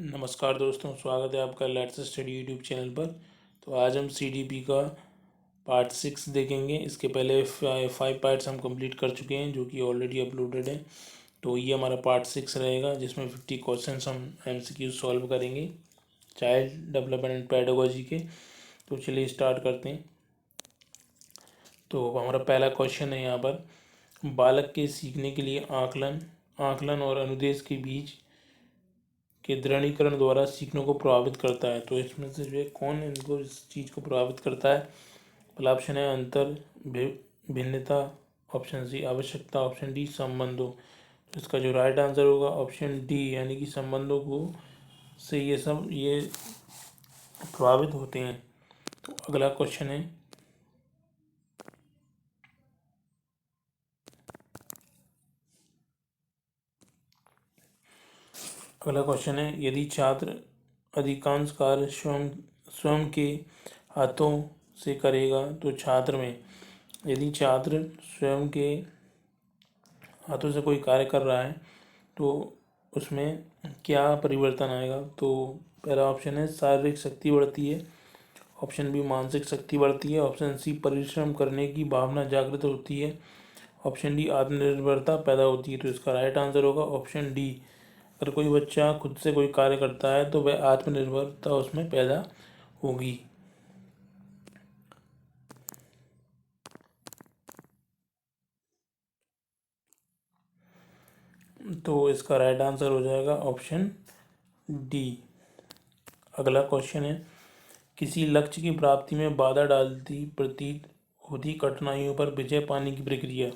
नमस्कार दोस्तों, स्वागत है आपका लेट्स स्टडी यूट्यूब चैनल पर। तो आज हम सीडीपी का पार्ट 6 देखेंगे। इसके पहले 5 पार्ट्स हम कंप्लीट कर चुके हैं जो कि ऑलरेडी अपलोडेड है। तो ये हमारा पार्ट 6 रहेगा जिसमें 50 क्वेश्चंस हम एमसीक्यू सॉल्व करेंगे चाइल्ड डेवलपमेंट एंड पेडागोजी के। तो चलिए स्टार्ट करते हैं। तो हमारा पहला क्वेश्चन है यहाँ पर, बालक के सीखने के लिए आकलन और अनुदेश के बीच के दृढ़ीकरण द्वारा सीखने को प्रभावित करता है। तो इसमें से जो है कौन इनको इस चीज़ को प्रभावित करता है? पहला ऑप्शन है अंतर भिन्नता, ऑप्शन सी आवश्यकता, ऑप्शन डी संबंधों। तो इसका जो राइट आंसर होगा ऑप्शन डी, यानी कि संबंधों को से ये प्रभावित होते हैं। तो अगला क्वेश्चन है, यदि छात्र अधिकांश कार्य स्वयं स्वयं के हाथों से करेगा तो यदि छात्र स्वयं के हाथों से कोई कार्य कर रहा है तो उसमें क्या परिवर्तन आएगा? तो पहला ऑप्शन है शारीरिक शक्ति बढ़ती है, ऑप्शन बी मानसिक शक्ति बढ़ती है, ऑप्शन सी परिश्रम करने की भावना जागृत होती है, ऑप्शन डी आत्मनिर्भरता पैदा होती है। तो इसका राइट आंसर होगा ऑप्शन डी। अगर कोई बच्चा खुद से कोई कार्य करता है तो वह आत्मनिर्भरता उसमें पैदा होगी। तो इसका राइट आंसर हो जाएगा ऑप्शन डी। अगला क्वेश्चन है, किसी लक्ष्य की प्राप्ति में बाधा डालती प्रतीत होती कठिनाइयों पर विजय पाने की प्रक्रिया।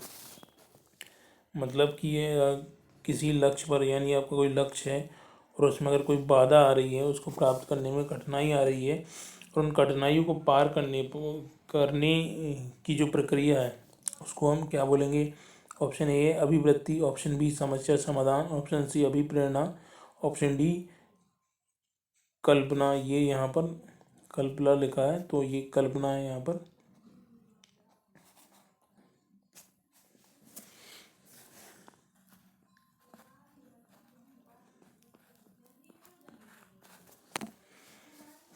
मतलब कि ये किसी लक्ष्य पर, यानी आपका कोई लक्ष्य है और उसमें अगर कोई बाधा आ रही है, उसको प्राप्त करने में कठिनाई आ रही है और उन कठिनाइयों को पार करने की जो प्रक्रिया है उसको हम क्या बोलेंगे? ऑप्शन ए अभिवृत्ति, ऑप्शन बी समस्या समाधान, ऑप्शन सी अभिप्रेरणा, ऑप्शन डी कल्पना। ये यहाँ पर कल्पना लिखा है तो ये कल्पना है यहाँ पर।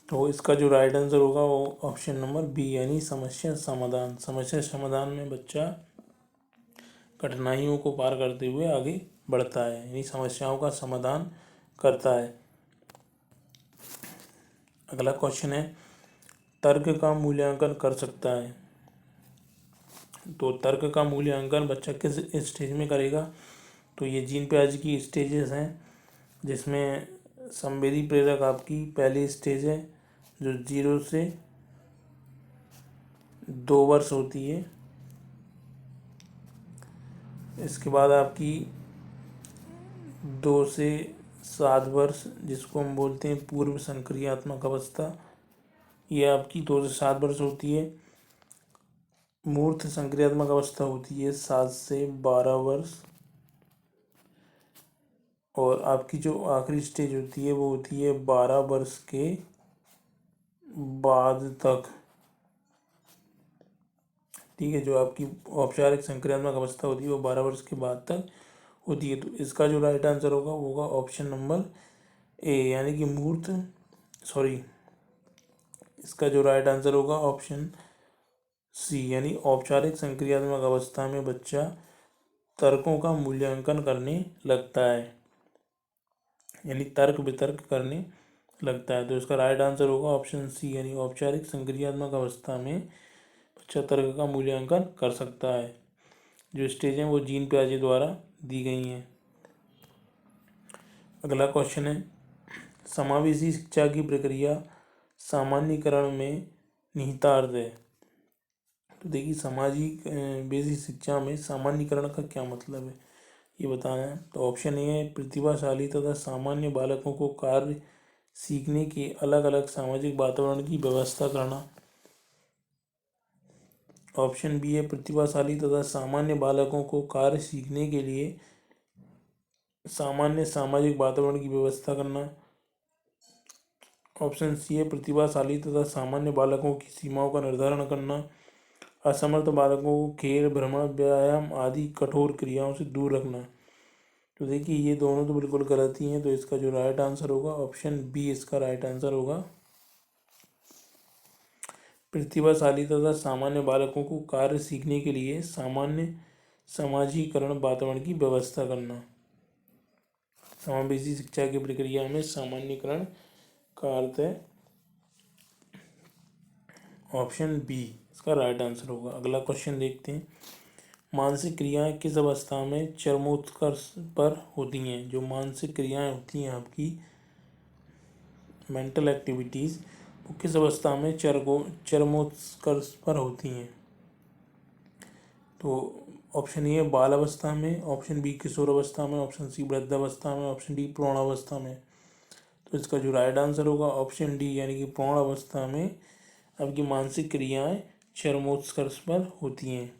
तो इसका जो राइट आंसर होगा वो ऑप्शन नंबर बी, यानी समस्या समाधान। समस्या समाधान में बच्चा कठिनाइयों को पार करते हुए आगे बढ़ता है, यानी समस्याओं का समाधान करता है। अगला क्वेश्चन है, तर्क का मूल्यांकन कर सकता है। तो तर्क का मूल्यांकन बच्चा किस स्टेज में करेगा? तो ये जीन पियाजे की स्टेजेस हैं, जिसमें संवेदी प्रेरक आपकी पहली स्टेज है जो 0 से 2 वर्ष होती है। इसके बाद आपकी 2 से 7 वर्ष, जिसको हम बोलते हैं पूर्व संक्रियात्मक अवस्था, ये आपकी 2 से 7 वर्ष होती है। मूर्त संक्रियात्मक अवस्था होती है 7 से 12 वर्ष, और आपकी जो आखिरी स्टेज होती है वो होती है 12 वर्ष के बाद तक। ठीक है, जो आपकी औपचारिक संक्रियात्मक अवस्था होती है वो 12 वर्ष के बाद तक होती है। तो इसका जो राइट आंसर होगा वो होगा ऑप्शन नंबर ए, यानी कि इसका जो राइट आंसर होगा ऑप्शन सी, यानी औपचारिक संक्रियात्मक अवस्था में बच्चा तर्कों का मूल्यांकन करने लगता है, यानी तर्क वितर्क करने लगता है। तो इसका राइट आंसर होगा ऑप्शन सी, यानी औपचारिक संक्रियात्मक अवस्था में बच्चा तर्क का मूल्यांकन कर सकता है। जो स्टेज हैं वो जीन पियाजे द्वारा दी गई हैं। अगला क्वेश्चन है, समावेशी शिक्षा की प्रक्रिया सामान्यीकरण में निहितार्थ है। तो देखिए, सामाजिक बेसिक शिक्षा में सामान्यीकरण का क्या मतलब है ये बताना है। तो ऑप्शन ए है प्रतिभाशाली तथा सामान्य बालकों को कार्य सीखने के अलग अलग सामाजिक वातावरण की व्यवस्था करना। ऑप्शन बी है प्रतिभाशाली तथा सामान्य बालकों को कार्य सीखने के लिए सामान्य सामाजिक वातावरण की व्यवस्था करना। ऑप्शन सी है प्रतिभाशाली तथा सामान्य बालकों की सीमाओं का निर्धारण करना। असमर्थ बालकों को खेल, भ्रमण, व्यायाम आदि कठोर क्रियाओं से दूर रखना। तो देखिए ये दोनों तो बिल्कुल गलत ही हैं, तो इसका जो राइट आंसर होगा ऑप्शन बी इसका राइट आंसर होगा। प्रतिभाशाली तथा सामान्य बालकों को कार्य सीखने के लिए सामान्य समाजीकरण वातावरण की व्यवस्था करना। समावेशी शिक्षा की प्रक्रिया में सामान्यकरण का अर्थ है ऑप्शन बी इसका राइट आंसर होगा। अगला क्वेश्चन देखते हैं। मानसिक क्रियाएं किस अवस्था में चरमोत्कर्ष पर होती हैं? जो मानसिक क्रियाएं होती हैं आपकी मेंटल एक्टिविटीज़, वो किस अवस्था में चरमोत्कर्ष पर होती हैं? तो ऑप्शन ए बाल अवस्था में, ऑप्शन बी किशोर अवस्था में, ऑप्शन सी वृद्धावस्था में, ऑप्शन डी प्रौढ़ावस्था में। तो इसका जो राइट आंसर होगा ऑप्शन डी यानी कि प्रौढ़ अवस्था में आपकी मानसिक क्रियाएं चरमोत्कर्ष पर होती हैं।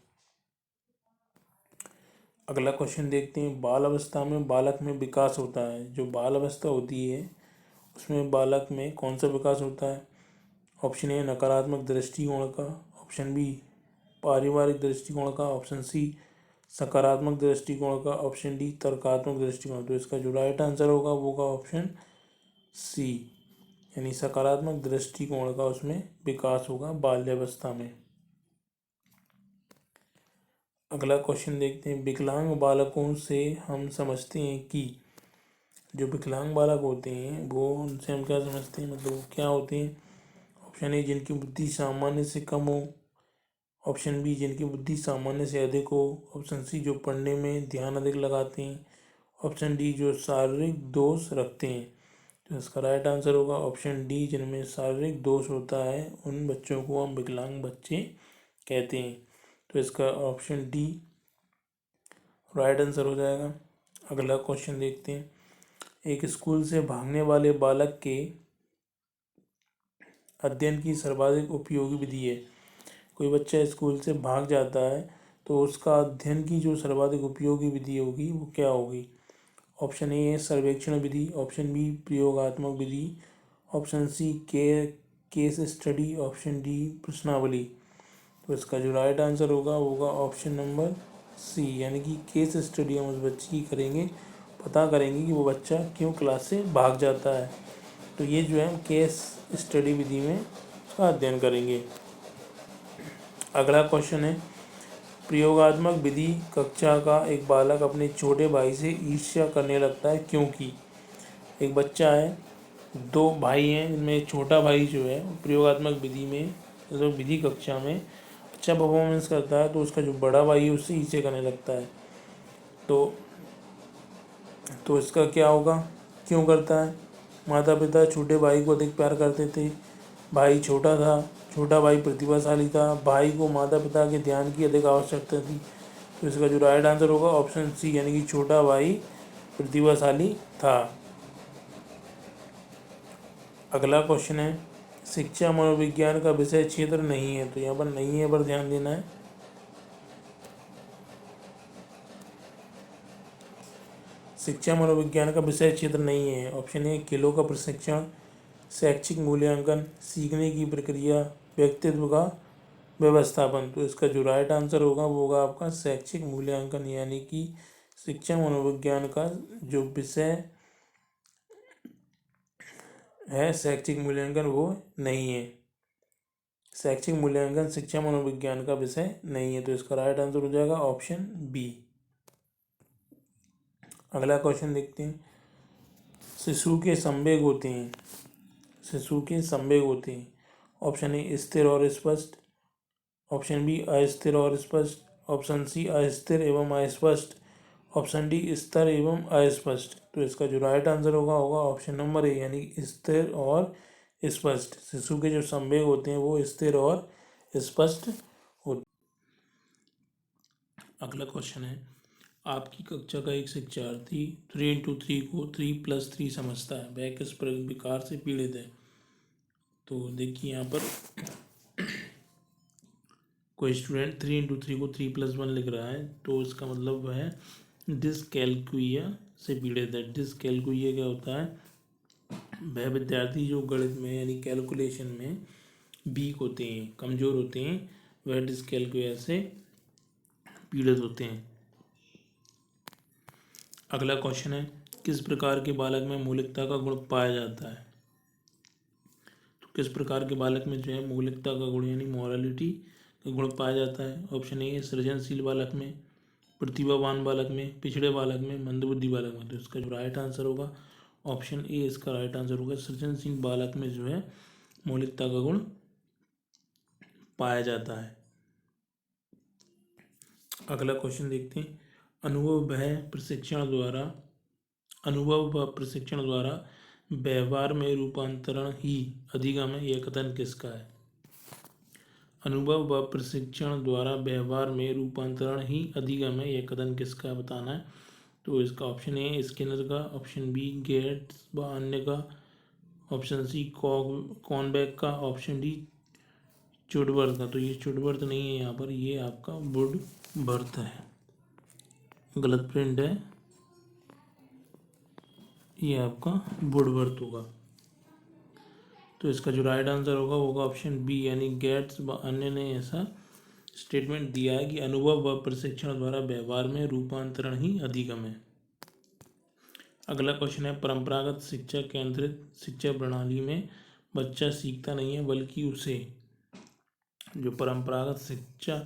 अगला क्वेश्चन देखते हैं। बाल अवस्था में बालक में विकास होता है। जो बाल अवस्था होती है उसमें बालक में कौन सा विकास होता है? ऑप्शन ए नकारात्मक दृष्टिकोण का, ऑप्शन बी पारिवारिक दृष्टिकोण का, ऑप्शन सी सकारात्मक दृष्टिकोण का, ऑप्शन डी तर्कात्मक दृष्टिकोण। तो इसका जो राइट आंसर होगा वो होगा ऑप्शन सी यानी सकारात्मक दृष्टिकोण का उसमें विकास होगा बाल्यावस्था में। अगला क्वेश्चन देखते हैं। विकलांग बालकों से हम समझते हैं कि जो विकलांग बालक होते हैं वो उनसे हम क्या समझते हैं, मतलब वो क्या होते हैं? ऑप्शन ए जिनकी बुद्धि सामान्य से कम हो, ऑप्शन बी जिनकी बुद्धि सामान्य से अधिक हो, ऑप्शन सी जो पढ़ने में ध्यान अधिक लगाते हैं, ऑप्शन डी जो शारीरिक दोष रखते हैं। तो इसका राइट आंसर होगा ऑप्शन डी जिनमें शारीरिक दोष होता है उन बच्चों को हम विकलांग बच्चे कहते हैं। तो इसका ऑप्शन डी राइट आंसर हो जाएगा। अगला क्वेश्चन देखते हैं। एक स्कूल से भागने वाले बालक के अध्ययन की सर्वाधिक उपयोगी विधि है। कोई बच्चा स्कूल से भाग जाता है तो उसका अध्ययन की जो सर्वाधिक उपयोगी विधि होगी वो क्या होगी? ऑप्शन ए है सर्वेक्षण विधि, ऑप्शन बी प्रयोगात्मक विधि, option c case study, option d प्रश्नावली। तो इसका जो राइट आंसर होगा वो होगा ऑप्शन नंबर सी यानी कि केस स्टडी हम उस बच्चे की करेंगे, पता करेंगे कि वो बच्चा क्यों क्लास से भाग जाता है। तो ये जो है केस स्टडी विधि में उसका अध्ययन करेंगे। अगला क्वेश्चन है। प्रयोगात्मक विधि कक्षा का एक बालक अपने छोटे भाई से ईर्ष्या करने लगता है क्योंकि एक बच्चा है, दो भाई हैं, इनमें एक छोटा भाई जो है प्रयोगात्मक विधि में जो विधि कक्षा में अच्छा परफॉर्मेंस करता है तो उसका जो बड़ा भाई है उससे ईर्ष्या करने लगता है। तो इसका क्या होगा, क्यों करता है? माता पिता छोटे भाई को अधिक प्यार करते थे, भाई छोटा था, छोटा भाई प्रतिभाशाली था, भाई को माता पिता के ध्यान की अधिक आवश्यकता थी। तो इसका जो राइट आंसर होगा ऑप्शन सी यानी कि छोटा भाई प्रतिभाशाली था। अगला क्वेश्चन है। शिक्षा मनोविज्ञान का विषय क्षेत्र नहीं है। तो यहाँ पर नहीं है पर ध्यान देना है। शिक्षा मनोविज्ञान का विषय क्षेत्र नहीं है। ऑप्शन ए खेलों का प्रशिक्षण, शैक्षिक मूल्यांकन, सीखने की प्रक्रिया, व्यक्तित्व का व्यवस्थापन। तो इसका जो राइट आंसर होगा वो होगा आपका शैक्षिक मूल्यांकन यानी कि शिक्षा मनोविज्ञान का जो विषय है शैक्षिक मूल्यांकन वो नहीं है। शैक्षिक मूल्यांकन शिक्षा मनोविज्ञान का विषय नहीं है। तो इसका राइट आंसर हो जाएगा ऑप्शन बी। अगला क्वेश्चन देखते हैं। शिशु के संवेग होते हैं, शिशु के संवेग होते हैं। ऑप्शन ए स्थिर और स्पष्ट, ऑप्शन बी अस्थिर और स्पष्ट, ऑप्शन सी अस्थिर एवं अस्पष्ट, ऑप्शन डी स्थिर एवं अस्पष्ट। तो इसका जो राइट आंसर होगा ऑप्शन नंबर ए यानी स्थिर और स्पष्ट। शिशु के जो संवेग होते हैं वो स्थिर और स्पष्ट होते। अगला क्वेश्चन है। आपकी कक्षा का एक शिक्षार्थी 3 into 3 को 3+3 समझता है, वह किस प्रकार से पीड़ित है? तो देखिए यहाँ पर कोई स्टूडेंट 3 into 3 को 3+1 लिख रहा है तो इसका मतलब वह डिसकैलकुलिया से पीड़ित है। डिसकैलकुलिया क्या होता है? वह विद्यार्थी जो गणित में यानी कैलकुलेशन में वीक होते हैं, कमज़ोर होते हैं, वह डिसकैलकुलिया से पीड़ित होते हैं। अगला क्वेश्चन है, किस प्रकार के बालक में मौलिकता का गुण पाया जाता है? तो किस प्रकार के बालक में जो है मौलिकता का गुण यानी मॉरलिटी का गुण पाया जाता है? ऑप्शन ए सृजनशील बालक में, प्रतिभावान बालक में, पिछड़े बालक में, मंदबुद्धि बालक में। तो इसका जो राइट आंसर होगा ऑप्शन ए इसका राइट आंसर होगा। सृजनशील बालक में जो है मौलिकता का गुण पाया जाता है। अगला क्वेश्चन देखते हैं, अनुभव व प्रशिक्षण द्वारा व्यवहार में रूपांतरण ही अधिगम है, यह कथन किसका है? अनुभव व प्रशिक्षण द्वारा व्यवहार में रूपांतरण ही अधिगम है, यह कथन किसका बताना है? तो इसका ऑप्शन ए स्किनर का, ऑप्शन बी गेट्स व अन्य का, ऑप्शन सी कॉनबेक का, ऑप्शन डी चुडवर्थ का। तो ये चुडवर्थ नहीं है यहाँ पर, ये आपका वुडवर्थ है, गलत प्रिंट है, ये आपका वुडवर्थ होगा। तो इसका जो राइट आंसर होगा वो होगा ऑप्शन बी यानी गेट्स व अन्य ने ऐसा स्टेटमेंट दिया है कि अनुभव व प्रशिक्षण द्वारा व्यवहार में रूपांतरण ही अधिगम है। अगला क्वेश्चन है, परंपरागत शिक्षा केंद्रित शिक्षा प्रणाली में बच्चा सीखता नहीं है बल्कि उसे, जो परंपरागत शिक्षा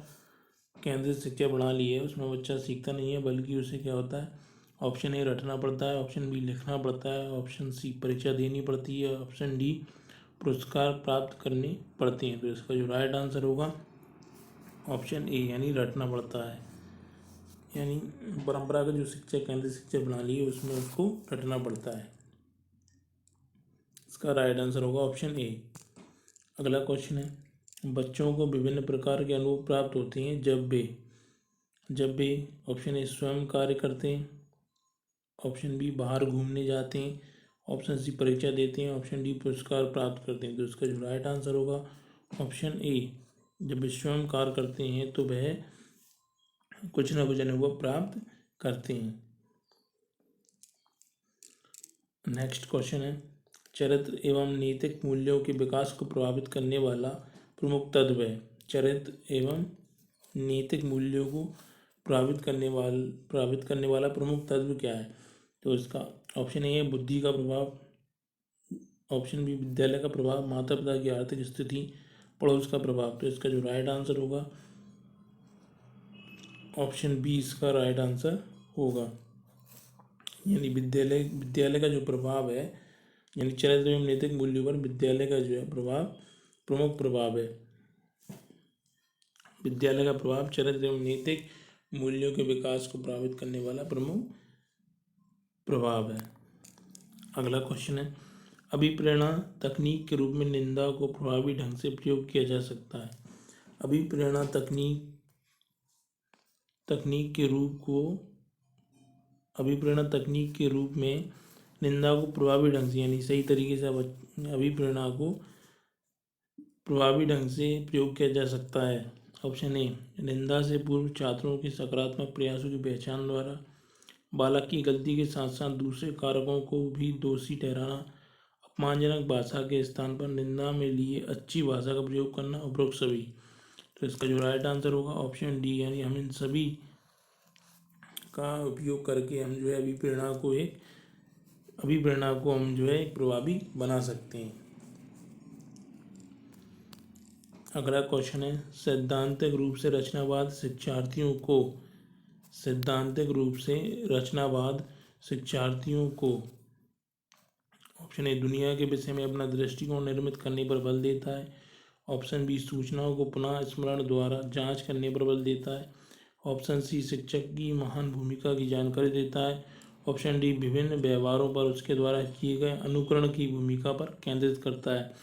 केंद्रित शिक्षा प्रणाली है उसमें बच्चा सीखता नहीं है बल्कि उसे क्या होता है? ऑप्शन ए रटना पड़ता है, ऑप्शन बी लिखना पड़ता है, ऑप्शन सी परीक्षा देनी पड़ती है, ऑप्शन डी पुरस्कार प्राप्त करने पड़ते हैं। तो इसका जो राइट आंसर होगा ऑप्शन ए यानी रटना पड़ता है, यानी परंपरागत जो शिक्षा केंद्रित शिक्षा प्रणाली है उसमें उसको रटना पड़ता है। इसका राइट आंसर होगा ऑप्शन ए। अगला क्वेश्चन है, बच्चों को विभिन्न प्रकार के अनुभव प्राप्त होते हैं जब वे ऑप्शन ए स्वयं कार्य करते हैं, ऑप्शन बी बाहर घूमने जाते हैं, ऑप्शन सी परीक्षा देते हैं, ऑप्शन डी पुरस्कार प्राप्त करते हैं। तो इसका जो राइट आंसर होगा ऑप्शन ए, जब वे स्वयं कार्य करते हैं तो वह कुछ न कुछ अनुभव प्राप्त करते हैं। नेक्स्ट क्वेश्चन है, चरित्र एवं नैतिक मूल्यों के विकास को प्रभावित करने वाला प्रमुख तत्व है। चरित्र एवं नैतिक मूल्यों को प्रभावित करने वाला प्रमुख तत्व क्या है? तो इसका ऑप्शन ए है बुद्धि का प्रभाव, ऑप्शन बी विद्यालय का प्रभाव, माता पिता की आर्थिक स्थिति, पड़ोस का प्रभाव। तो इसका जो राइट आंसर होगा ऑप्शन बी इसका राइट आंसर होगा, यानी विद्यालय का जो प्रभाव है, यानी चरित्र एवं नैतिक मूल्यों पर विद्यालय का जो है प्रभाव प्रमुख प्रभाव है। विद्यालय का प्रभाव चरित्र एवं नैतिक मूल्यों के विकास को प्रभावित करने वाला प्रमुख प्रभाव है। अगला क्वेश्चन है, अभिप्रेरणा तकनीक के रूप में निंदा को प्रभावी ढंग से प्रयोग किया जा सकता है। अभिप्रेरणा तकनीक के रूप में निंदा को प्रभावी ढंग से यानी सही तरीके से अभिप्रेरणा को प्रभावी ढंग से प्रयोग किया जा सकता है। ऑप्शन ए निंदा से पूर्व छात्रों के सकारात्मक प्रयासों की पहचान द्वारा, बालक की गलती के साथ साथ दूसरे कारकों को भी दोषी ठहराना, अपमानजनक भाषा के स्थान पर निंदा में लिए अच्छी भाषा का प्रयोग करना, उपरोक्त सभी। तो इसका जो राइट आंसर होगा ऑप्शन डी यानी हम इन सभी का उपयोग करके हम जो है अभिप्रेरणा को हम जो है एक प्रभावी बना सकते हैं। अगला क्वेश्चन है, सैद्धांतिक रूप से रचनावाद शिक्षार्थियों को ऑप्शन ए दुनिया के विषय में अपना दृष्टिकोण निर्मित करने पर बल देता है, ऑप्शन बी सूचनाओं को पुनः स्मरण द्वारा जांच करने पर बल देता है, ऑप्शन सी शिक्षक की महान भूमिका की जानकारी देता है, ऑप्शन डी विभिन्न व्यवहारों पर उसके द्वारा किए गए अनुकरण की भूमिका पर केंद्रित करता है।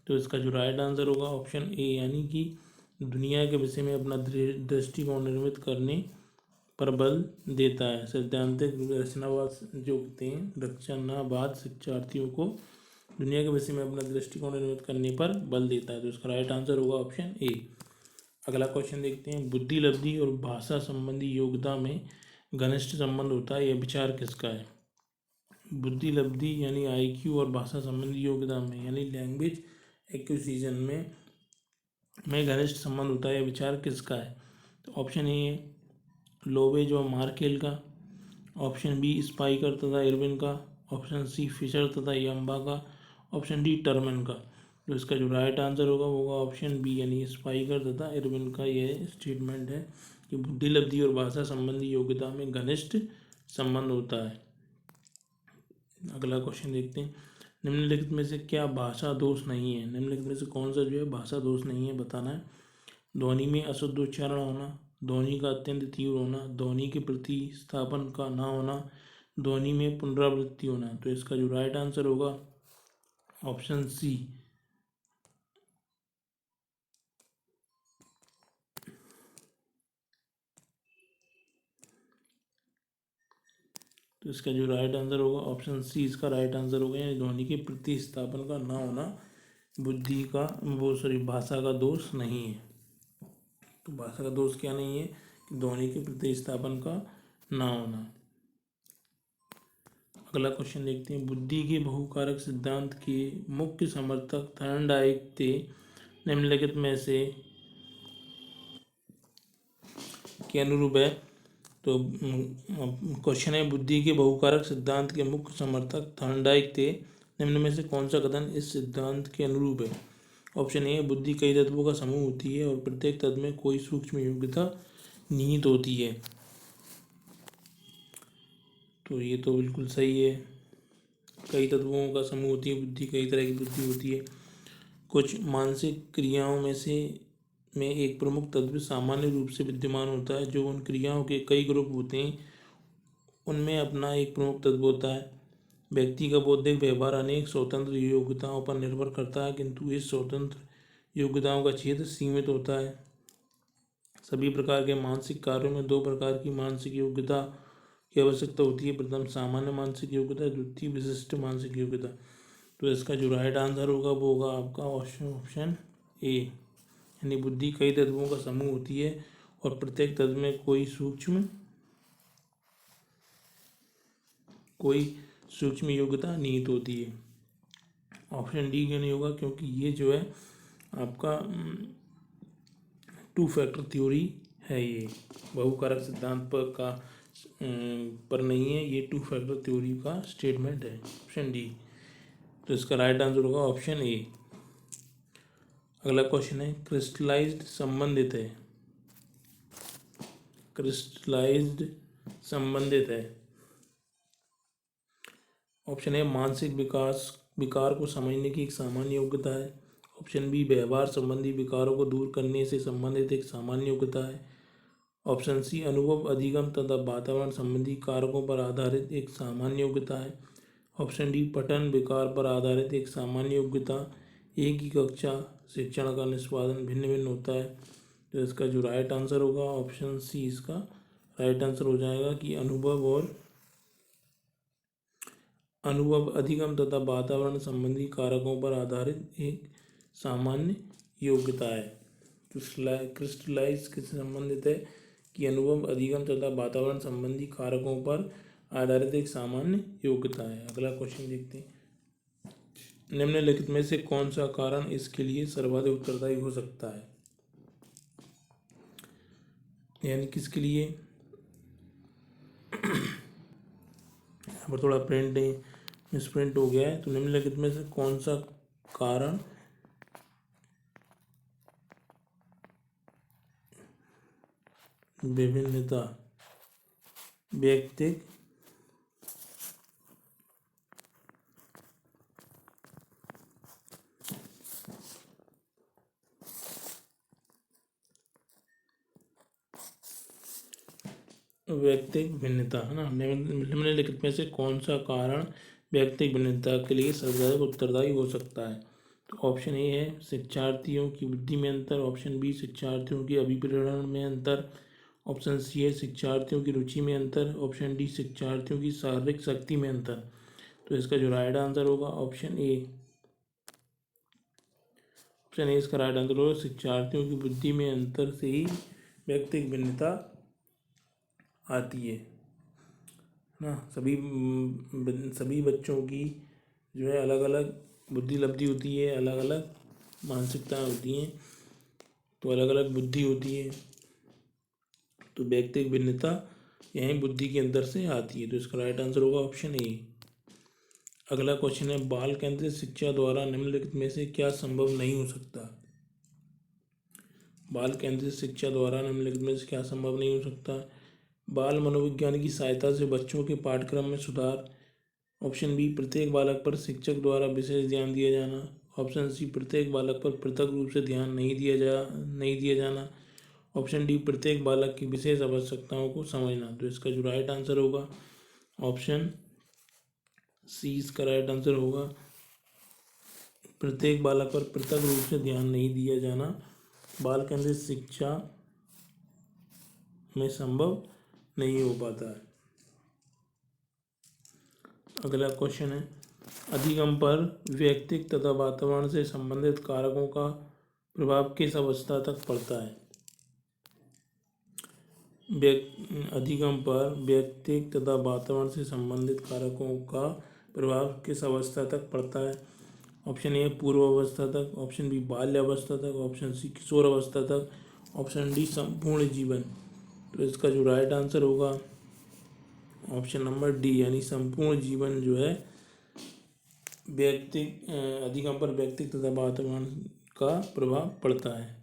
तो इसका जो राइट आंसर होगा ऑप्शन ए यानी कि दुनिया के विषय में अपना दृष्टिकोण निर्मित करने पर बल देता है। सैद्धांतिक रचनावाद शिक्षार्थियों को दुनिया के विषय में अपना दृष्टिकोण निर्मित करने पर बल देता है। तो इसका राइट आंसर होगा ऑप्शन ए। अगला क्वेश्चन देखते हैं, बुद्धि लब्धि और भाषा संबंधी योग्यता में घनिष्ठ संबंध होता है, यह विचार किसका है? बुद्धि लब्धि यानी IQ और भाषा संबंधी योग्यता में यानी लैंग्वेज एक्विजिशन में घनिष्ठ संबंध होता है, यह विचार किसका है? तो ऑप्शन ए लोवेज और मार्केल का, ऑप्शन बी स्पाइकर तथा इरविन का, ऑप्शन सी फिशर तथा यम्बा का, ऑप्शन डी टर्मन का। तो इसका जो राइट आंसर होगा वो होगा ऑप्शन बी यानी स्पाइकर तथा इरविन का। यह स्टेटमेंट है कि बुद्धि लब्धि और भाषा संबंधी योग्यता में घनिष्ठ संबंध होता है। अगला क्वेश्चन देखते हैं, निम्नलिखित में से क्या भाषा दोष नहीं है? निम्नलिखित में से कौन सा जो है भाषा दोष नहीं है बताना है। ध्वनि में अशुद्ध उच्चारण होना, ध्वनि का अत्यंत तीव्र होना, ध्वनि के प्रतिस्थापन का ना होना, ध्वनि में पुनरावृत्ति होना। तो इसका जो राइट आंसर होगा ऑप्शन सी। तो इसका जो राइट आंसर होगा ऑप्शन सी इसका राइट आंसर होगा, यानी ध्वनि के प्रतिस्थापन का ना होना बुद्धि का वो सॉरी भाषा का दोष नहीं है। तो भाषा का दोष क्या नहीं है कि ध्वनि के प्रतिस्थापन का ना होना। अगला क्वेश्चन देखते हैं, बुद्धि के बहुकारक सिद्धांत के मुख्य समर्थक थर्नडाइक थे, निम्नलिखित में से के अनुरूप है। तो क्वेश्चन है, बुद्धि के बहुकारक सिद्धांत के मुख्य समर्थक थर्नडाइक थे, निम्न में से कौन सा कथन इस सिद्धांत के अनुरूप है? ऑप्शन ए, बुद्धि कई तत्वों का समूह होती है और प्रत्येक तत्व में कोई सूक्ष्म योग्यता निहित होती है। तो ये तो बिल्कुल सही है, कई तत्वों का समूह होती है बुद्धि, कई तरह की बुद्धि होती है। कुछ मानसिक क्रियाओं में एक प्रमुख तत्व सामान्य रूप से विद्यमान होता है, जो उन क्रियाओं के कई ग्रुप होते हैं उनमें अपना एक प्रमुख तत्व होता है। व्यक्ति का बौद्धिक व्यवहार अनेक स्वतंत्र योग्यताओं पर निर्भर करता है, किंतु इस स्वतंत्र योग्यताओं का क्षेत्र सीमित होता है। सभी प्रकार के मानसिक कार्यों में दो प्रकार की मानसिक योग्यता की आवश्यकता होती है, प्रथम सामान्य मानसिक योग्यता, द्वितीय विशिष्ट मानसिक योग्यता। तो इसका जो राइट आंसर होगा वो होगा आपका ऑप्शन ए, यानी बुद्धि कई तत्वों का समूह होती है और प्रत्येक तत्व में कोई सूक्ष्म योग्यता निहित होती है। ऑप्शन डी क्यों नहीं होगा? क्योंकि ये जो है आपका टू फैक्टर थ्योरी है, ये बहुकारक सिद्धांत पर नहीं है, ये टू फैक्टर थ्योरी का स्टेटमेंट है, ऑप्शन डी। तो इसका राइट आंसर होगा ऑप्शन ए। अगला क्वेश्चन है, क्रिस्टलाइज्ड संबंधित है, क्रिस्टलाइज्ड संबंधित है। ऑप्शन ए, मानसिक विकार को समझने की एक सामान्य योग्यता है। ऑप्शन बी, व्यवहार संबंधी विकारों को दूर करने से संबंधित एक सामान्य योग्यता है। ऑप्शन सी, अनुभव अधिगम तथा वातावरण संबंधी कारकों पर आधारित एक सामान्य योग्यता है। ऑप्शन डी, पठन विकार पर आधारित एक सामान्य योग्यता। एक ही कक्षा शिक्षण का निष्पादन भिन्न भिन्न होता है। तो इसका जो राइट आंसर होगा ऑप्शन सी इसका राइट आंसर हो जाएगा कि अनुभव अधिगम तथा वातावरण संबंधी कारकों पर आधारित एक सामान्य योग्यता है। तो क्रिस्टलाइज किससे संबंधित है कि अनुभव अधिगम तथा वातावरण संबंधी कारकों पर आधारित एक सामान्य योग्यता है। अगला क्वेश्चन देखते हैं, निम्नलिखित में से कौन सा कारण इसके लिए सर्वाधिक उत्तरदायी हो सकता है? यानी किसके लिए? यहाँ पर थोड़ा प्रिंट मिसप्रिंट हो गया है। तो निम्नलिखित में से कौन सा कारण विभिन्नता व्यक्तिक भिन्नता है ना, निम्नलिखित में से कौन सा कारण व्यक्तिक भिन्नता के लिए सर्वाधिक उत्तरदायी हो सकता है? तो ऑप्शन ए है शिक्षार्थियों की बुद्धि में अंतर, ऑप्शन बी शिक्षार्थियों के अभिप्रेरण में अंतर, ऑप्शन सी है शिक्षार्थियों की रुचि में अंतर, ऑप्शन डी शिक्षार्थियों की शारीरिक शक्ति में अंतर। तो इसका जो राइट आंसर होगा ऑप्शन ए इसका राइट आंसर होगा, शिक्षार्थियों की बुद्धि में अंतर से ही व्यक्तिक भिन्नता आती है ना। सभी बच्चों की जो है अलग अलग बुद्धि लब्धि होती है, अलग अलग मानसिकता होती हैं, तो अलग अलग बुद्धि होती है। तो व्यक्तिक भिन्नता यही बुद्धि के अंदर से आती है। तो इसका राइट आंसर होगा ऑप्शन ए। अगला क्वेश्चन है, बाल केंद्रित शिक्षा द्वारा निम्नलिखित में से क्या संभव नहीं हो सकता। बाल केंद्रित शिक्षा द्वारा निम्नलिखित में से क्या संभव नहीं हो सकता। बाल मनोविज्ञान की सहायता से बच्चों के पाठ्यक्रम में सुधार। ऑप्शन बी, प्रत्येक बालक पर शिक्षक द्वारा विशेष ध्यान दिया जाना। ऑप्शन सी, प्रत्येक बालक पर पृथक रूप से ध्यान नहीं दिया जाना। ऑप्शन डी, प्रत्येक बालक की विशेष आवश्यकताओं को समझना। तो इसका जो राइट आंसर होगा ऑप्शन सी इसका राइट आंसर होगा। प्रत्येक बालक पर पृथक रूप से ध्यान नहीं दिया जाना बाल केंद्रित शिक्षा में संभव नहीं हो पाता है। अगला क्वेश्चन है, अधिगम पर व्यक्तिक तथा वातावरण से संबंधित कारकों का प्रभाव किस अवस्था तक पड़ता है। अधिगम पर व्यक्तिक तथा वातावरण से संबंधित कारकों का प्रभाव किस अवस्था तक पड़ता है। ऑप्शन ए, पूर्व अवस्था तक। ऑप्शन बी, बाल्य अवस्था तक। ऑप्शन सी, किशोर अवस्था तक। ऑप्शन डी, संपूर्ण जीवन। तो इसका जो राइट आंसर होगा ऑप्शन नंबर डी, यानी संपूर्ण जीवन जो है अधिगम पर व्यक्तिक तथा वातावरण का प्रभाव पड़ता है।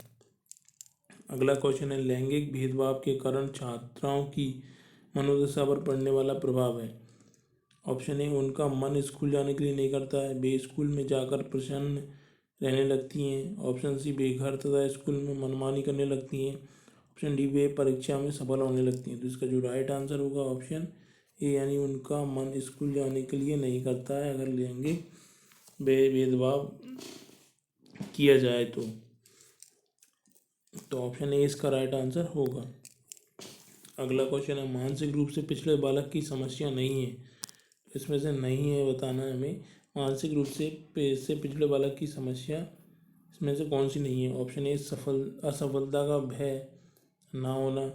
अगला क्वेश्चन है, लैंगिक भेदभाव के कारण छात्राओं की मनोदशा पर पड़ने वाला प्रभाव है। ऑप्शन ए, उनका मन स्कूल जाने के लिए नहीं करता है, वे स्कूल में जाकर प्रसन्न रहने लगती हैं। ऑप्शन सी, वे घर तथा स्कूल में मनमानी करने लगती हैं। ऑप्शन डी, वे परीक्षा में सफल होने लगती हैं। तो इसका जो राइट आंसर होगा ऑप्शन ए, यानी उनका मन स्कूल जाने के लिए नहीं करता है अगर लैंगिक भेदभाव किया जाए तो ऑप्शन ए इसका राइट आंसर होगा। अगला क्वेश्चन है, मानसिक रूप से पिछड़े बालक की समस्या नहीं है। इसमें से नहीं है बताना है हमें। मानसिक रूप से पिछड़े बालक की समस्या इसमें से कौन सी नहीं है। ऑप्शन ए, असफलता का भय ना होना,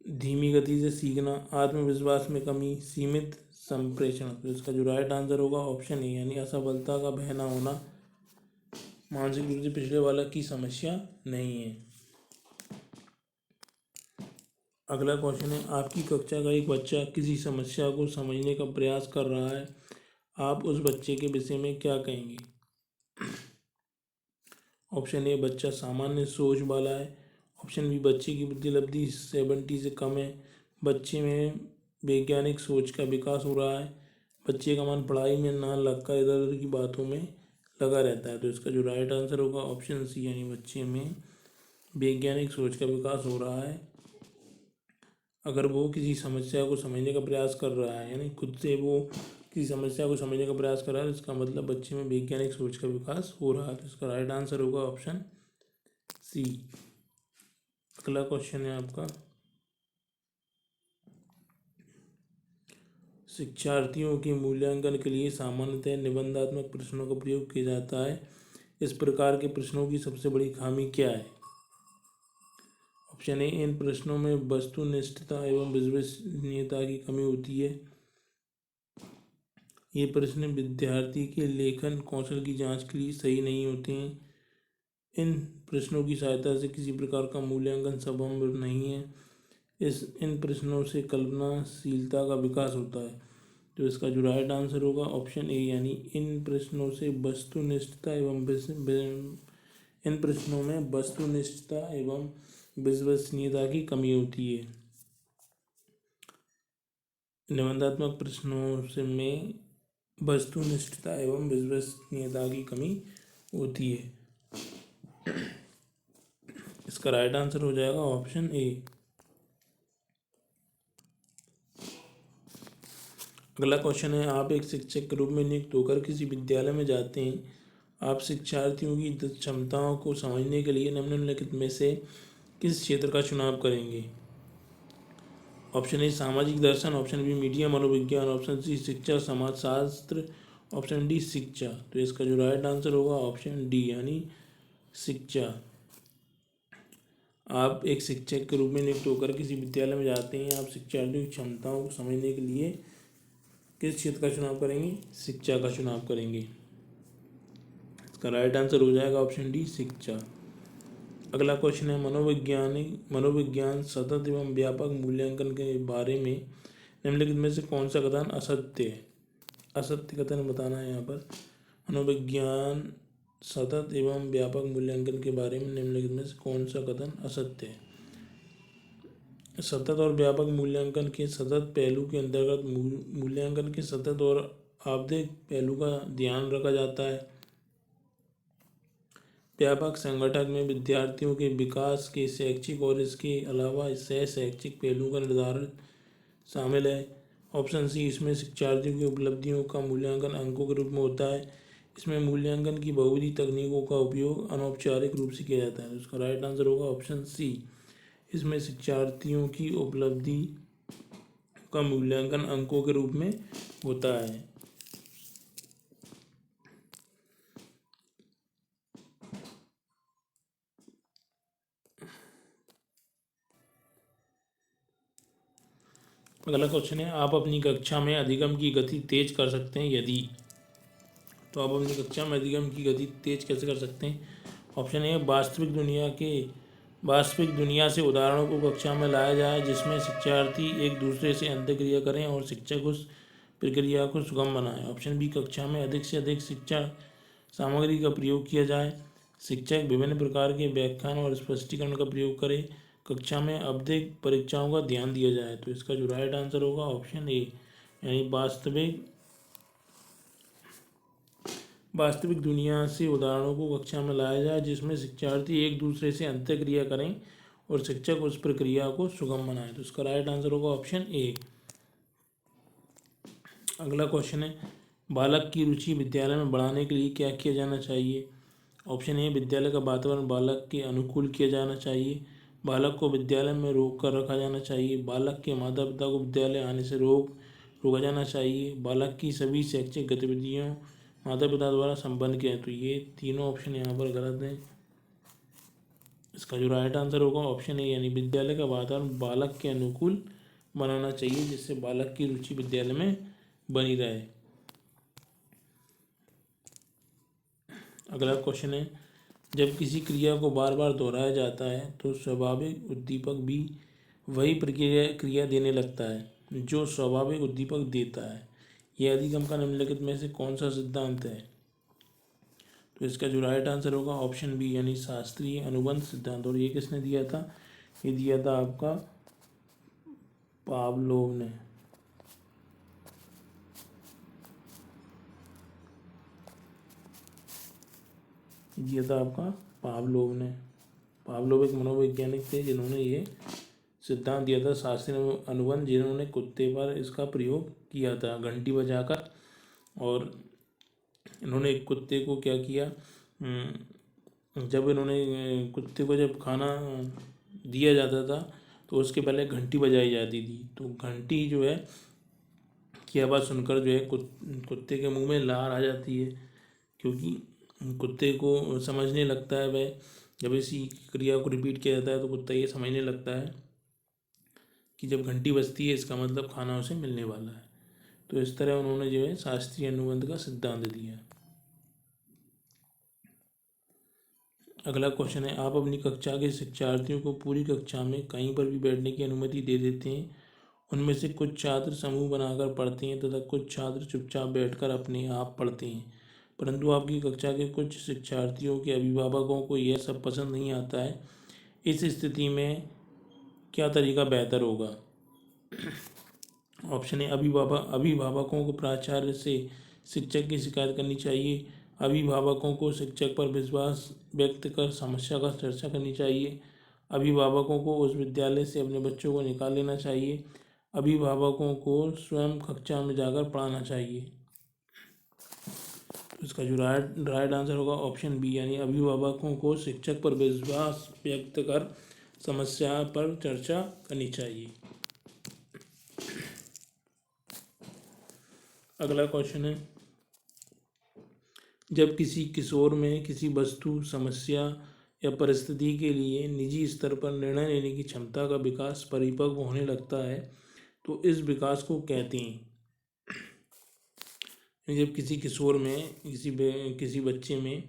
धीमी गति से सीखना, आत्मविश्वास में कमी, सीमित संप्रेषण। तो इसका जो राइट आंसर होगा ऑप्शन ए, यानी असफलता का भय ना होना मानसिक रूप से पिछड़े बालक की समस्या नहीं है। अगला क्वेश्चन है, आपकी कक्षा का एक बच्चा किसी समस्या को समझने का प्रयास कर रहा है, आप उस बच्चे के विषय में क्या कहेंगे। ऑप्शन ए, बच्चा सामान्य सोच वाला है। ऑप्शन बी, बच्चे की बुद्धि लब्धि 70 से कम है। बच्चे में वैज्ञानिक सोच का विकास हो रहा है। बच्चे का मन पढ़ाई में ना लगकर इधर उधर की बातों में लगा रहता है। तो इसका जो राइट आंसर होगा ऑप्शन सी, यानी बच्चे में वैज्ञानिक सोच का विकास हो रहा है अगर वो किसी समस्या को समझने का प्रयास कर रहा है, यानी खुद से वो किसी समस्या को समझने का प्रयास कर रहा है, इसका मतलब बच्चे में वैज्ञानिक सोच का विकास हो रहा है। तो इसका राइट आंसर होगा ऑप्शन सी। अगला क्वेश्चन है आपका, शिक्षार्थियों के मूल्यांकन के लिए सामान्यतः निबंधात्मक प्रश्नों का प्रयोग किया जाता है। इस प्रकार के प्रश्नों की सबसे बड़ी खामी क्या है। ऑप्शन ए, इन प्रश्नों में वस्तुनिष्ठता एवं विश्वसनीयता की कमी होती है। ये प्रश्न विद्यार्थी के लेखन कौशल की जांच के लिए सही नहीं होते हैं। इन प्रश्नों की सहायता से किसी प्रकार का मूल्यांकन संभव नहीं है। इन प्रश्नों से कल्पनाशीलता का विकास होता है। तो इसका जो राइट आंसर होगा ऑप्शन ए, यानी इन प्रश्नों में वस्तुनिष्ठता एवं विश्वसनीयता की कमी होती है। निबंधात्मक प्रश्नों से में वस्तुनिष्ठता एवं विश्वसनीयता की कमी होती है। इसका राइट आंसर हो जाएगा ऑप्शन ए। अगला क्वेश्चन है, आप एक शिक्षक के रूप में नियुक्त होकर किसी विद्यालय में जाते हैं। आप शिक्षार्थियों की क्षमताओं को समझने के लिए निम्नलिखित में से किस क्षेत्र का चुनाव करेंगे। ऑप्शन ए, सामाजिक दर्शन। ऑप्शन बी, मीडिया मनोविज्ञान। ऑप्शन सी, शिक्षा समाजशास्त्र। ऑप्शन डी, शिक्षा। तो इसका जो राइट आंसर होगा ऑप्शन डी, यानी शिक्षा। आप एक शिक्षक के रूप में नियुक्त होकर किसी विद्यालय में जाते हैं। आप शिक्षार्थियों की क्षमताओं को समझने के लिए किस क्षेत्र का चुनाव करेंगे, शिक्षा का चुनाव करेंगे। इसका राइट आंसर हो जाएगा ऑप्शन डी, शिक्षा। अगला क्वेश्चन है मनोविज्ञान सतत एवं व्यापक मूल्यांकन के बारे में निम्नलिखित में से कौन सा कथन असत्य है। असत्य कथन बताना है यहाँ पर। मनोविज्ञान सतत एवं व्यापक मूल्यांकन के बारे में निम्नलिखित में से कौन सा कथन असत्य है। सतत और व्यापक मूल्यांकन के सतत पहलू के अंतर्गत मूल्यांकन के सतत और आवधिक पहलू का ध्यान रखा जाता है। व्यापक संगठन में विद्यार्थियों के विकास के शैक्षिक और इसके अलावा सह शैक्षिक पहलू का निर्धारण शामिल है। ऑप्शन सी, इसमें शिक्षार्थियों की उपलब्धियों का मूल्यांकन अंकों के रूप में होता है। इसमें मूल्यांकन की बहुविध तकनीकों का उपयोग अनौपचारिक रूप से किया जाता है। इसका राइट आंसर होगा ऑप्शन सी, इसमें शिक्षार्थियों की उपलब्धि का मूल्यांकन अंकों के रूप में होता है। अगला क्वेश्चन है, आप अपनी कक्षा में अधिगम की गति तेज कर सकते हैं यदि। तो आप अपनी कक्षा में अधिगम की गति तेज कैसे कर सकते हैं। ऑप्शन ए, वास्तविक दुनिया से उदाहरणों को कक्षा में लाया जाए जिसमें शिक्षार्थी एक दूसरे से अंतःक्रिया करें और शिक्षक उस प्रक्रिया को सुगम बनाए। ऑप्शन बी, कक्षा में अधिक से अधिक शिक्षा सामग्री का प्रयोग किया जाए। शिक्षक विभिन्न प्रकार के व्याख्यान और स्पष्टीकरण का प्रयोग करें। कक्षा में आवधिक परीक्षाओं का ध्यान दिया जाए। तो इसका जो राइट आंसर होगा ऑप्शन ए, यानी वास्तविक दुनिया से उदाहरणों को कक्षा में लाया जाए जिसमें शिक्षार्थी एक दूसरे से अंतःक्रिया करें और शिक्षक उस प्रक्रिया को सुगम बनाए। तो इसका राइट आंसर होगा ऑप्शन ए। अगला क्वेश्चन है, बालक की रुचि विद्यालय में बढ़ाने के लिए क्या किया जाना चाहिए। ऑप्शन ए, विद्यालय का वातावरण बालक के अनुकूल किया जाना चाहिए। बालक को विद्यालय में रोक कर रखा जाना चाहिए। बालक के माता पिता को विद्यालय आने से रोका जाना चाहिए। बालक की सभी शैक्षिक गतिविधियों माता पिता द्वारा संपन्न किया है। तो ये तीनों ऑप्शन यहाँ पर गलत हैं। इसका जो राइट आंसर होगा ऑप्शन ए, यानी विद्यालय का वातावरण बालक के अनुकूल बनाना चाहिए जिससे बालक की रुचि विद्यालय में बनी रहे। अगला क्वेश्चन है, जब किसी क्रिया को बार बार दोहराया जाता है तो स्वाभाविक उद्दीपक भी वही क्रिया देने लगता है जो स्वाभाविक उद्दीपक देता है। यह अधिगम का निम्नलिखित में से कौन सा सिद्धांत है। तो इसका जो राइट आंसर होगा ऑप्शन बी, यानी शास्त्रीय अनुबंध सिद्धांत। और ये किसने दिया था, ये दिया था आपका पावलोव ने। दिया था आपका पावलोव ने। पावलोव एक मनोवैज्ञानिक थे जिन्होंने ये सिद्धांत दिया था शास्त्रीय अनुबंध, जिन्होंने कुत्ते पर इसका प्रयोग किया था घंटी बजाकर। और इन्होंने एक कुत्ते को क्या किया, जब इन्होंने कुत्ते को जब खाना दिया जाता था तो उसके पहले घंटी बजाई जाती थी। तो घंटी जो है की आवाज़ सुनकर जो है कुत्ते के मुंह में लार आ जाती है, क्योंकि कुत्ते को समझने लगता है वह जब इसी क्रिया को रिपीट किया जाता है तो कुत्ता ये समझने लगता है कि जब घंटी बजती है इसका मतलब खाना उसे मिलने वाला है। तो इस तरह उन्होंने जो है शास्त्रीय अनुबंध का सिद्धांत दिया। अगला क्वेश्चन है, आप अपनी कक्षा के शिक्षार्थियों को पूरी कक्षा में कहीं पर भी बैठने की अनुमति दे देते हैं। उनमें से कुछ छात्र समूह बनाकर पढ़ते हैं तथा कुछ छात्र चुपचाप बैठकर अपने आप पढ़ते हैं, परंतु आपकी कक्षा के कुछ शिक्षार्थियों के अभिभावकों को यह सब पसंद नहीं आता है। इस स्थिति में क्या तरीका बेहतर होगा। ऑप्शन ए, अभिभावकों को प्राचार्य से शिक्षक की शिकायत करनी चाहिए। अभिभावकों को शिक्षक पर विश्वास व्यक्त कर समस्या का चर्चा करनी चाहिए। अभिभावकों को उस विद्यालय से अपने बच्चों को निकाल लेना चाहिए। अभिभावकों को स्वयं कक्षा में जाकर पढ़ाना चाहिए। इसका जो राइट आंसर होगा ऑप्शन बी, यानी अभिभावकों को शिक्षक पर विश्वास व्यक्त कर समस्या पर चर्चा करनी चाहिए। अगला क्वेश्चन है, जब किसी किशोर में किसी वस्तु समस्या या परिस्थिति के लिए निजी स्तर पर निर्णय लेने की क्षमता का विकास परिपक्व होने लगता है तो इस विकास को कहते हैं। जब किसी किशोर में किसी बच्चे में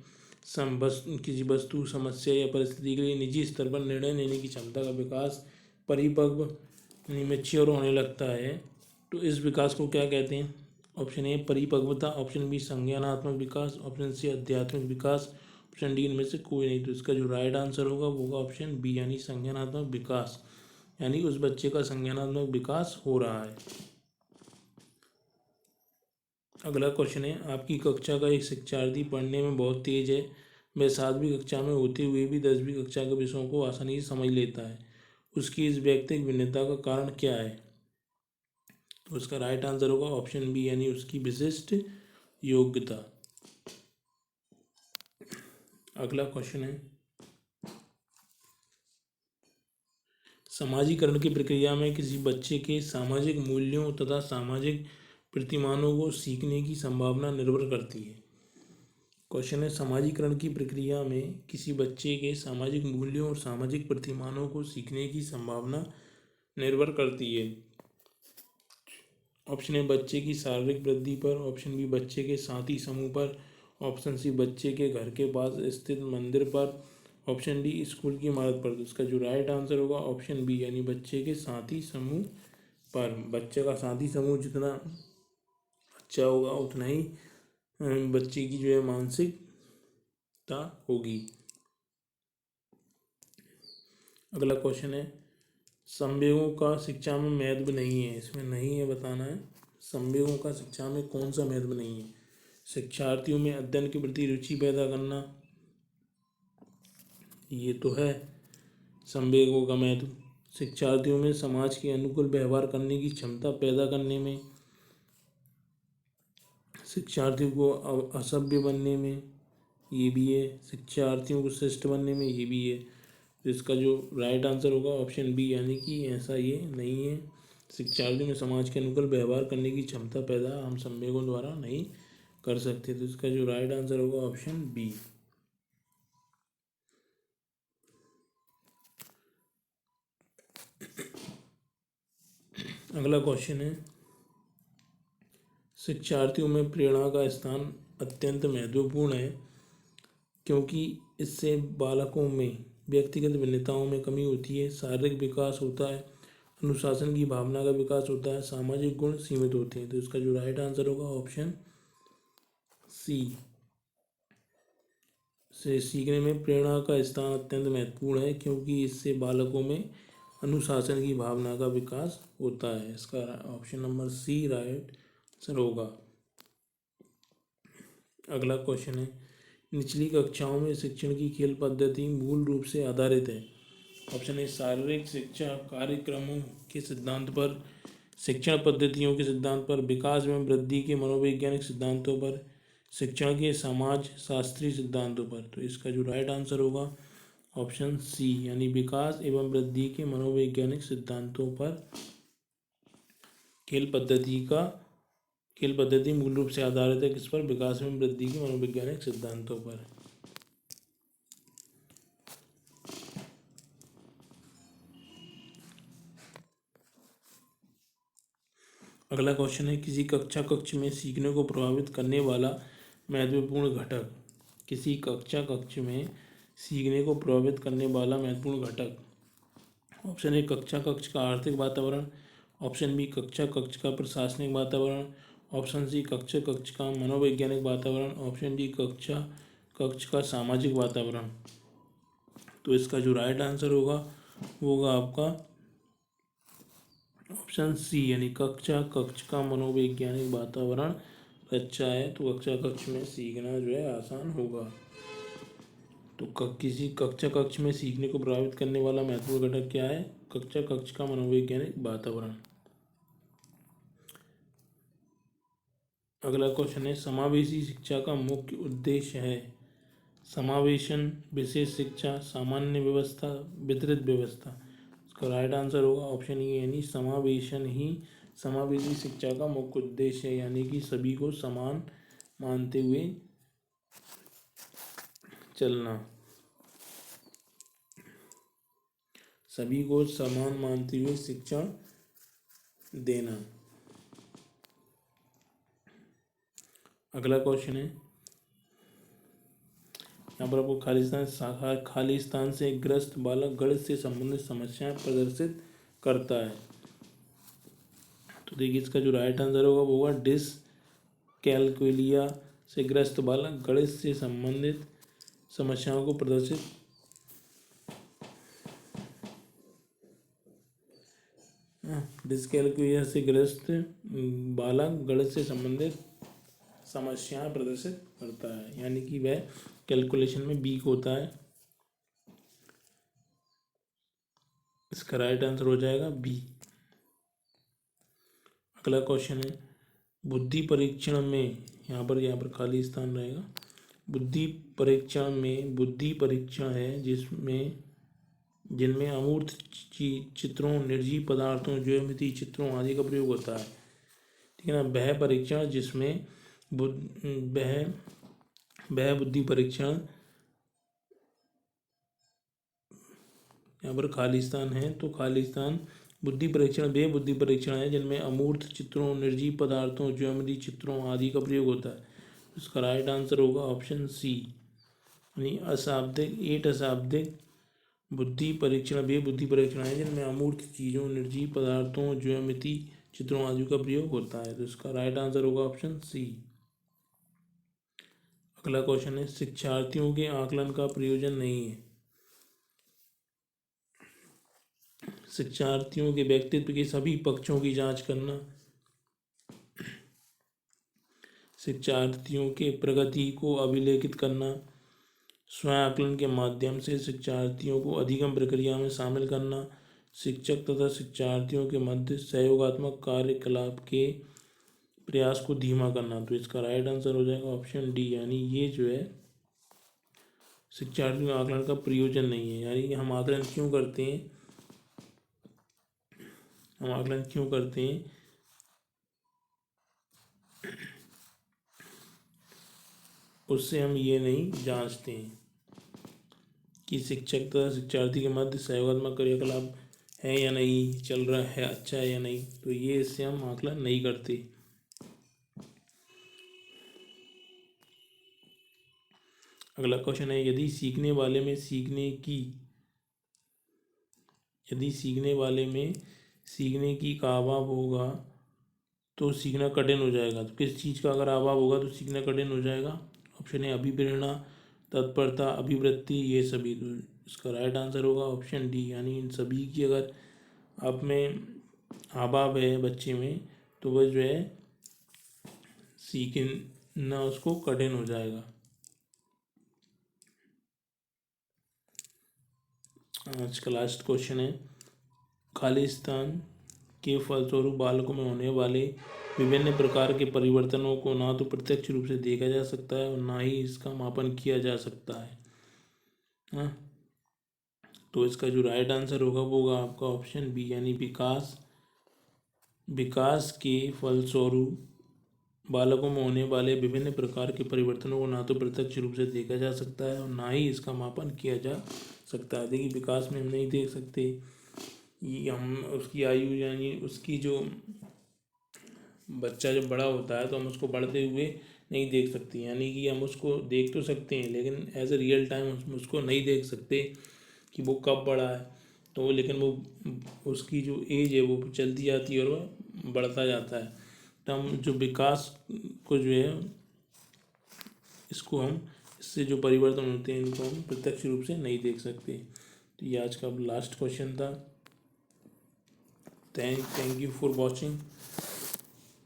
किसी वस्तु, समस्या या परिस्थिति के लिए निजी स्तर पर निर्णय लेने की क्षमता का विकास परिपक्व मैच्योर होने लगता है। तो इस विकास को क्या कहते हैं? ऑप्शन ए परिपक्वता, ऑप्शन बी संज्ञानात्मक विकास, ऑप्शन सी आध्यात्मिक विकास, ऑप्शन डी इनमें से कोई नहीं। तो इसका जो राइट आंसर होगा वो होगा ऑप्शन बी यानी संज्ञानात्मक विकास, यानी उस बच्चे का संज्ञानात्मक विकास हो रहा है। अगला क्वेश्चन है, आपकी कक्षा का एक शिक्षार्थी पढ़ने में बहुत तेज है। वह 7वीं कक्षा में होते हुए भी 10वीं कक्षा के विषयों को आसानी से समझ लेता है। उसकी इस व्यक्तिगत भिन्नता का कारण क्या है? तो उसका राइट आंसर होगा ऑप्शन बी यानी उसकी विशिष्ट योग्यता। अगला क्वेश्चन है, समाजीकरण की प्रक्रिया में किसी बच्चे के सामाजिक मूल्यों तथा सामाजिक प्रतिमानों को सीखने की संभावना निर्भर करती है। क्वेश्चन है, समाजीकरण की प्रक्रिया में किसी बच्चे के सामाजिक मूल्यों और सामाजिक प्रतिमानों को सीखने की संभावना निर्भर करती है। ऑप्शन ए बच्चे की शारीरिक वृद्धि पर, ऑप्शन बी बच्चे के साथी समूह पर, ऑप्शन सी बच्चे के घर के पास स्थित मंदिर पर, ऑप्शन डी स्कूल की इमारत पर। तो इसका जो राइट आंसर होगा ऑप्शन बी यानी बच्चे के साथी समूह पर। बच्चे का साथी समूह जितना अच्छा होगा उतना ही बच्चे की जो है मानसिकता होगी। अगला क्वेश्चन है, संवेगों का शिक्षा में महत्व नहीं है। इसमें नहीं है बताना है, संवेगों का शिक्षा में कौन सा महत्व नहीं है। शिक्षार्थियों में अध्ययन के प्रति रुचि पैदा करना, ये तो है संवेगों का महत्व। शिक्षार्थियों में समाज के अनुकूल व्यवहार करने की क्षमता पैदा करने में, शिक्षार्थियों को असभ्य बनने में, ये भी है। शिक्षार्थियों को शिष्ट बनने में, ये भी है। तो इसका जो राइट आंसर होगा ऑप्शन बी यानी कि ऐसा ये नहीं है। शिक्षार्थियों में समाज के अनुकूल व्यवहार करने की क्षमता पैदा हम संवेगों द्वारा नहीं कर सकते। तो इसका जो राइट आंसर होगा ऑप्शन बी। अगला क्वेश्चन है, शिक्षार्थियों में प्रेरणा का स्थान अत्यंत महत्वपूर्ण है क्योंकि इससे बालकों में व्यक्तिगत भिन्नताओं में कमी होती है, शारीरिक विकास होता है, अनुशासन की भावना का विकास होता है, सामाजिक गुण सीमित होते हैं। तो इसका जो राइट आंसर होगा ऑप्शन सी, से सीखने में प्रेरणा का स्थान अत्यंत महत्वपूर्ण है क्योंकि इससे बालकों में अनुशासन की भावना का विकास होता है। इसका option number C right answer होगा। अगला क्वेश्चन है, निचली कक्षाओं में शिक्षण की खेल पद्धति मूल रूप से आधारित है। ऑप्शन ए शारीरिक शिक्षा कार्यक्रमों के सिद्धांत पर, शिक्षण पद्धतियों के सिद्धांत पर, विकास एवं वृद्धि के मनोवैज्ञानिक सिद्धांतों पर, शिक्षण के समाज शास्त्रीय सिद्धांतों पर। तो इसका जो राइट आंसर होगा ऑप्शन सी यानी विकास एवं वृद्धि के मनोवैज्ञानिक सिद्धांतों पर खेल पद्धति मूल रूप से आधारित है। किस पर? विकास एवं वृद्धि के मनोवैज्ञानिक सिद्धांतों पर। अगला क्वेश्चन है, किसी कक्ष में सीखने को प्रभावित करने वाला महत्वपूर्ण घटक। किसी कक्ष में सीखने को प्रभावित करने वाला महत्वपूर्ण घटक। ऑप्शन ए कक्ष का आर्थिक वातावरण, ऑप्शन बी कक्ष का प्रशासनिक वातावरण, ऑप्शन सी कक्ष का मनोवैज्ञानिक वातावरण, ऑप्शन डी कक्ष का सामाजिक वातावरण। तो इसका जो राइट आंसर होगा वो होगा आपका ऑप्शन सी यानी कक्ष का मनोवैज्ञानिक वातावरण अच्छा है तो कक्ष में सीखना जो है आसान होगा। तो किसी कक्ष में सीखने को प्रभावित करने वाला महत्वपूर्ण घटक क्या है? कक्ष का मनोवैज्ञानिक वातावरण। अगला क्वेश्चन है, समावेशी शिक्षा का मुख्य उद्देश्य है। समावेशन, विशेष शिक्षा, सामान्य व्यवस्था, वितरित व्यवस्था। इसका राइट आंसर होगा ऑप्शन ई यानी समावेशन ही समावेशी शिक्षा का मुख्य उद्देश्य है, यानी कि सभी को समान मानते हुए चलना, सभी को समान मानते हुए शिक्षण देना। अगला क्वेश्चन है, यहाँ पर आपको खालिस्तान से ग्रस्त बालक गणित से संबंधित समस्याएं प्रदर्शित करता है। तो देखिए इसका जो राइट आंसर होगा वो होगा डिसकैलकुलिया से ग्रस्त बालक गणित से संबंधित समस्याओं को प्रदर्शित डिसकैलकुलिया से ग्रस्त बालक गणित से संबंधित समस्याएं प्रदर्शित करता है, यानी कि वह कैलकुलेशन में वीक होता है। इसका राइट आंसर हो जाएगा बी। अगला क्वेश्चन है बुद्धि परीक्षण में, यहाँ पर खाली स्थान रहेगा। बुद्धि परीक्षण है जिनमें अमूर्त चित्रों, निर्जीव पदार्थों, ज्योमेट्री चित्रों आदि का प्रयोग होता है। ठीक है ना। वह परीक्षण जिसमें वह बुद्धि परीक्षण, यहाँ पर खालिस्तान है तो खालिस्तान बुद्धि परीक्षण वे बुद्धि परीक्षण है जिनमें अमूर्त चित्रों, निर्जीव पदार्थों, ज्योमेट्री चित्रों आदि का प्रयोग होता है। इसका राइट आंसर होगा ऑप्शन सी, यानी अशाब्दिक बुद्धि परीक्षण वे बुद्धि परीक्षण है जिनमें अमूर्त चीज़ों, निर्जीव पदार्थों, ज्योमेट्री चित्रों आदि का प्रयोग होता है। तो इसका राइट आंसर होगा ऑप्शन सी। अगला क्वेश्चन है शिक्षार्थियों के आकलन का प्रयोजन नहीं है। शिक्षार्थियों के व्यक्तित्व के सभी पक्षों की जांच करना, शिक्षार्थियों के प्रगति को अभिलेखित करना, स्वयं आकलन के माध्यम से शिक्षार्थियों को अधिगम प्रक्रिया में शामिल करना, शिक्षक तथा शिक्षार्थियों के मध्य सहयोगात्मक कार्यकलाप के प्रयास को धीमा करना। तो इसका राइट आंसर हो जाएगा ऑप्शन डी, यानी ये जो है शिक्षार्थियों के आकलन का प्रयोजन नहीं है। यानी हम आकलन क्यों करते हैं, उससे हम ये नहीं जांचते हैं कि शिक्षक तथा शिक्षार्थी के मध्य सहयोगात्मक क्रियाकलाप है या नहीं, चल रहा है अच्छा है या नहीं, तो ये इससे हम आकलन नहीं करते। अगला क्वेश्चन है यदि सीखने वाले में सीखने की का अभाव होगा तो सीखना कठिन हो जाएगा। तो किस चीज़ का अगर अभाव होगा तो सीखना कठिन हो जाएगा? ऑप्शन है अभिप्रेरणा, तत्परता, अभिवृत्ति, ये सभी। तो इसका राइट आंसर होगा ऑप्शन डी, यानी इन सभी की अगर आप में अभाव है बच्चे में तो वह जो है सीखना उसको कठिन हो जाएगा। आज का लास्ट क्वेश्चन है खालिस्तान के फलस्वरूप बालकों में होने वाले विभिन्न प्रकार के परिवर्तनों को ना तो प्रत्यक्ष रूप से देखा जा सकता है और ना ही इसका मापन किया जा सकता है। हाँ, तो इसका जो राइट आंसर होगा वो होगा आपका ऑप्शन बी, यानी विकास के फलस्वरूप बालकों में होने वाले विभिन्न प्रकार के परिवर्तनों को ना तो प्रत्यक्ष रूप से देखा जा सकता है और ना ही इसका मापन किया जा सकता है। देखिए विकास में हम नहीं देख सकते, ये हम उसकी आयु यानी उसकी जो बच्चा जब बड़ा होता है तो हम उसको बढ़ते हुए नहीं देख सकते, यानी कि हम उसको देख तो सकते हैं लेकिन एज ए रियल टाइम हम उसको नहीं देख सकते कि वो कब बड़ा है। तो लेकिन वो उसकी जो एज है वो चलती जाती है और वह बढ़ता जाता है। तो हम जो विकास को जो है इससे जो परिवर्तन होते हैं इनको हम प्रत्यक्ष रूप से नहीं देख सकते। तो ये आज का लास्ट क्वेश्चन था। Thank you for watching.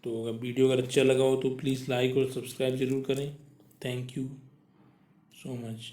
तो अगर वीडियो अगर अच्छा लगा हो तो प्लीज़ लाइक और सब्सक्राइब ज़रूर करें। Thank you so much.